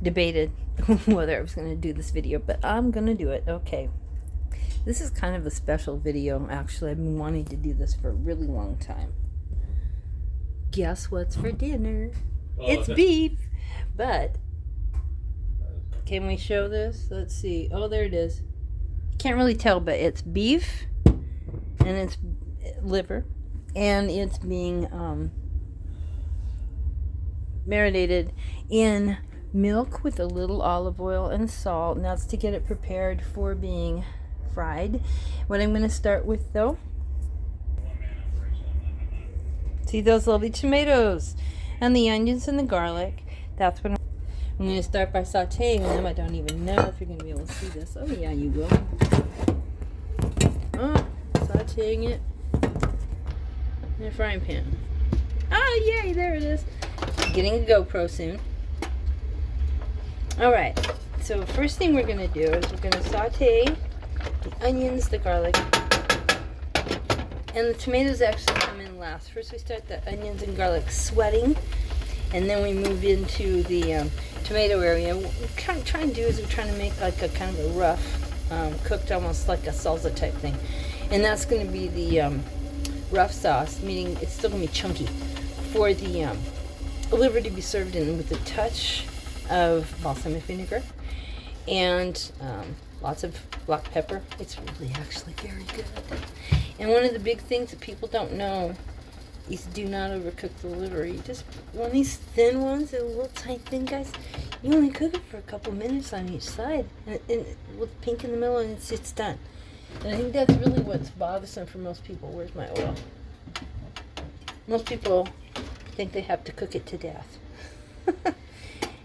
debated whether I was going to do this video, but I'm going to do it. Okay. This is kind of a special video, actually. I've been wanting to do this for a really long time. Guess what's for dinner? It's beef. But, can we show this? Let's see. Oh, there it is. Can't really tell, but it's beef, and it's liver, and it's being marinated in milk with a little olive oil and salt, and that's to get it prepared for being fried. What I'm going to start with, though, see those lovely tomatoes and the onions and the garlic. That's what I'm going to start by sauteing them. I don't even know if you're going to be able to see this. Oh yeah, you will. Oh, sauteing it in a frying pan. Oh yay, there it is. Getting a GoPro soon. Alright, so first thing we're going to do is we're going to saute the onions, the garlic, and the tomatoes actually come in last. First we start the onions and garlic sweating, and then we move into the tomato area. What we're trying to do is we're trying to make like a kind of a rough, cooked almost like a salsa type thing. And that's going to be the rough sauce, meaning it's still going to be chunky, for the liver to be served in with a touch of balsamic vinegar and lots of black pepper. It's really actually very good. And one of the big things that people don't know is do not overcook the liver. You just, one of these thin ones, a little tiny thin guys, you only cook it for a couple minutes on each side, and with pink in the middle, and it's done. And I think that's really what's bothersome for most people. Where's my oil? Most people think they have to cook it to death.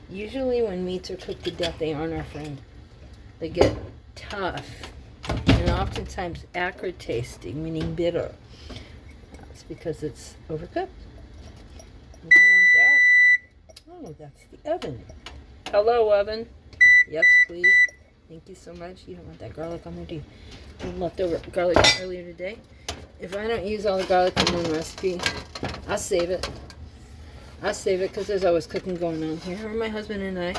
Usually when meats are cooked to death, they aren't our friend. They get tough and oftentimes acrid tasting, meaning bitter. That's because it's overcooked. You don't want that. Oh, that's the oven. Hello, oven. Yes, please. Thank you so much. You don't want that garlic on there, do you? Leftover garlic earlier today. If I don't use all the garlic in one recipe, I'll save it. I'll save it because there's always cooking going on here. Or my husband and I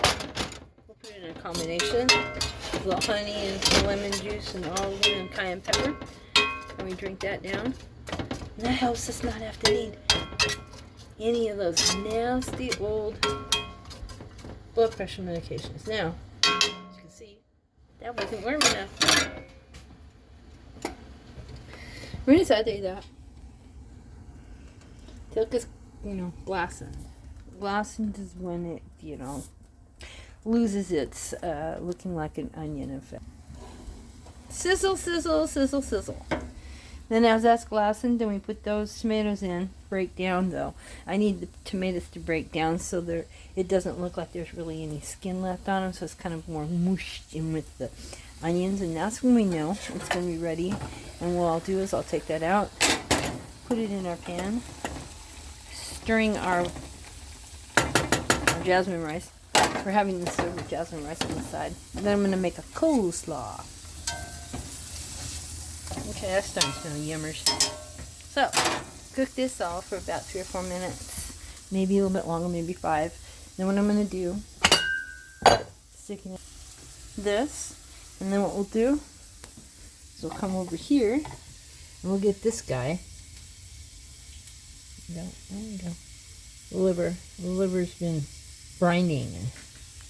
will put it in a combination with a little honey and some lemon juice and olive oil and cayenne pepper. And we drink that down. And that helps us not have to need any of those nasty old blood pressure medications. Now, as you can see, that wasn't warm enough. We're going to saute that till it's, glassing. Glassing is when it, loses its looking like an onion effect. Sizzle, sizzle, sizzle, sizzle. Then as that's glassing, then we put those tomatoes in. Break down, though. I need the tomatoes to break down so it doesn't look like there's really any skin left on them, so it's kind of more mushed in with the onions, and that's when we know it's going to be ready. And what I'll do is I'll take that out, put it in our pan, stirring our jasmine rice. We're having this served with jasmine rice on the side. And then I'm going to make a coleslaw. Okay, that's starting to smell yummers. So, cook this all for about 3 or 4 minutes. Maybe a little bit longer, maybe 5. Then what I'm going to do, stick in this. And then what we'll do is we'll come over here and we'll get this guy. There we go. The liver. The liver's been brining and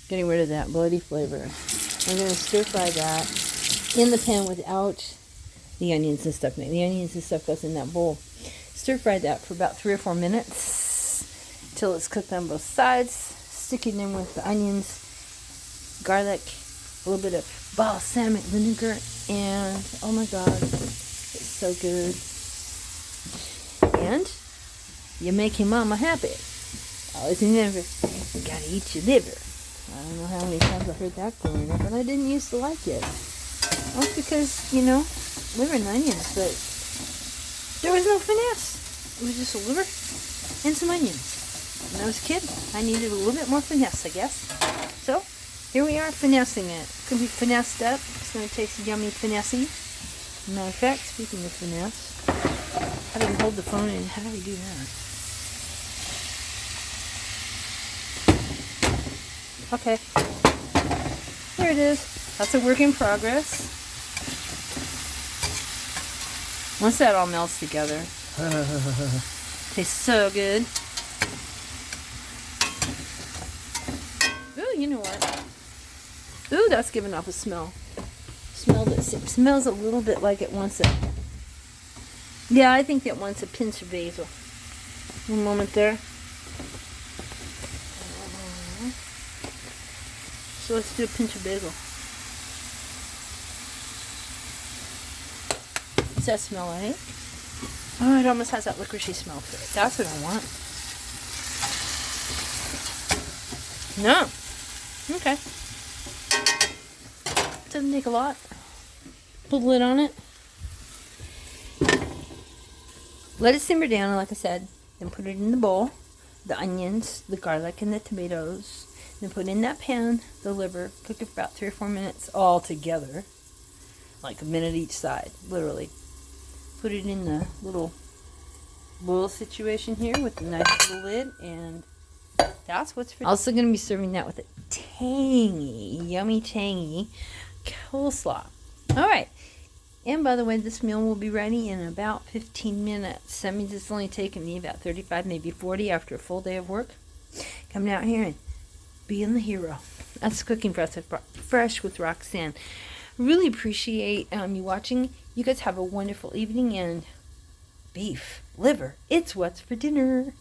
getting rid of that bloody flavor. I'm going to stir fry that in the pan without the onions and stuff. The onions and stuff goes in that bowl. Stir fry that for about 3 or 4 minutes till it's cooked on both sides. Stick it in with the onions, garlic, a little bit of balsamic vinegar, and oh my god, it's so good. And you make your mama happy. Always remember, you gotta eat your liver. I don't know how many times I heard that growing up, but I didn't used to like it. Well, it's because, liver and onions, but there was no finesse. It was just a liver and some onions. When I was a kid, I needed a little bit more finesse, I guess. So, here we are finessing it. It's going to be finessed up. It's going to taste yummy finessy. Matter of fact, speaking of finesse, how do we hold the phone and how do we do that? Okay. There it is. That's a work in progress. Once that all melts together, tastes so good. Ooh, you know what? Ooh, that's giving off a smell. Smells a little bit like it wants a... Yeah, I think it wants a pinch of basil. One moment there. So let's do a pinch of basil. What's that smell like? Oh, it almost has that licoricey smell to it. That's what I want. No. Okay. Doesn't take a lot. Put the lid on it. Let it simmer down, like I said. Then put it in the bowl. The onions, the garlic, and the tomatoes. Then put in that pan, the liver. Cook it for about 3 or 4 minutes all together. Like a minute each side, literally. Put it in the little bowl situation here with the nice little lid. And that's what's for... Also going to be serving that with a tangy, yummy tangy coleslaw. Alright. And by the way, this meal will be ready in about 15 minutes. That means it's only taken me about 35, maybe 40 after a full day of work. Coming out here and being the hero. That's Cooking Fresh with Roxanne. Really appreciate you watching. You guys have a wonderful evening, and beef, liver, it's what's for dinner.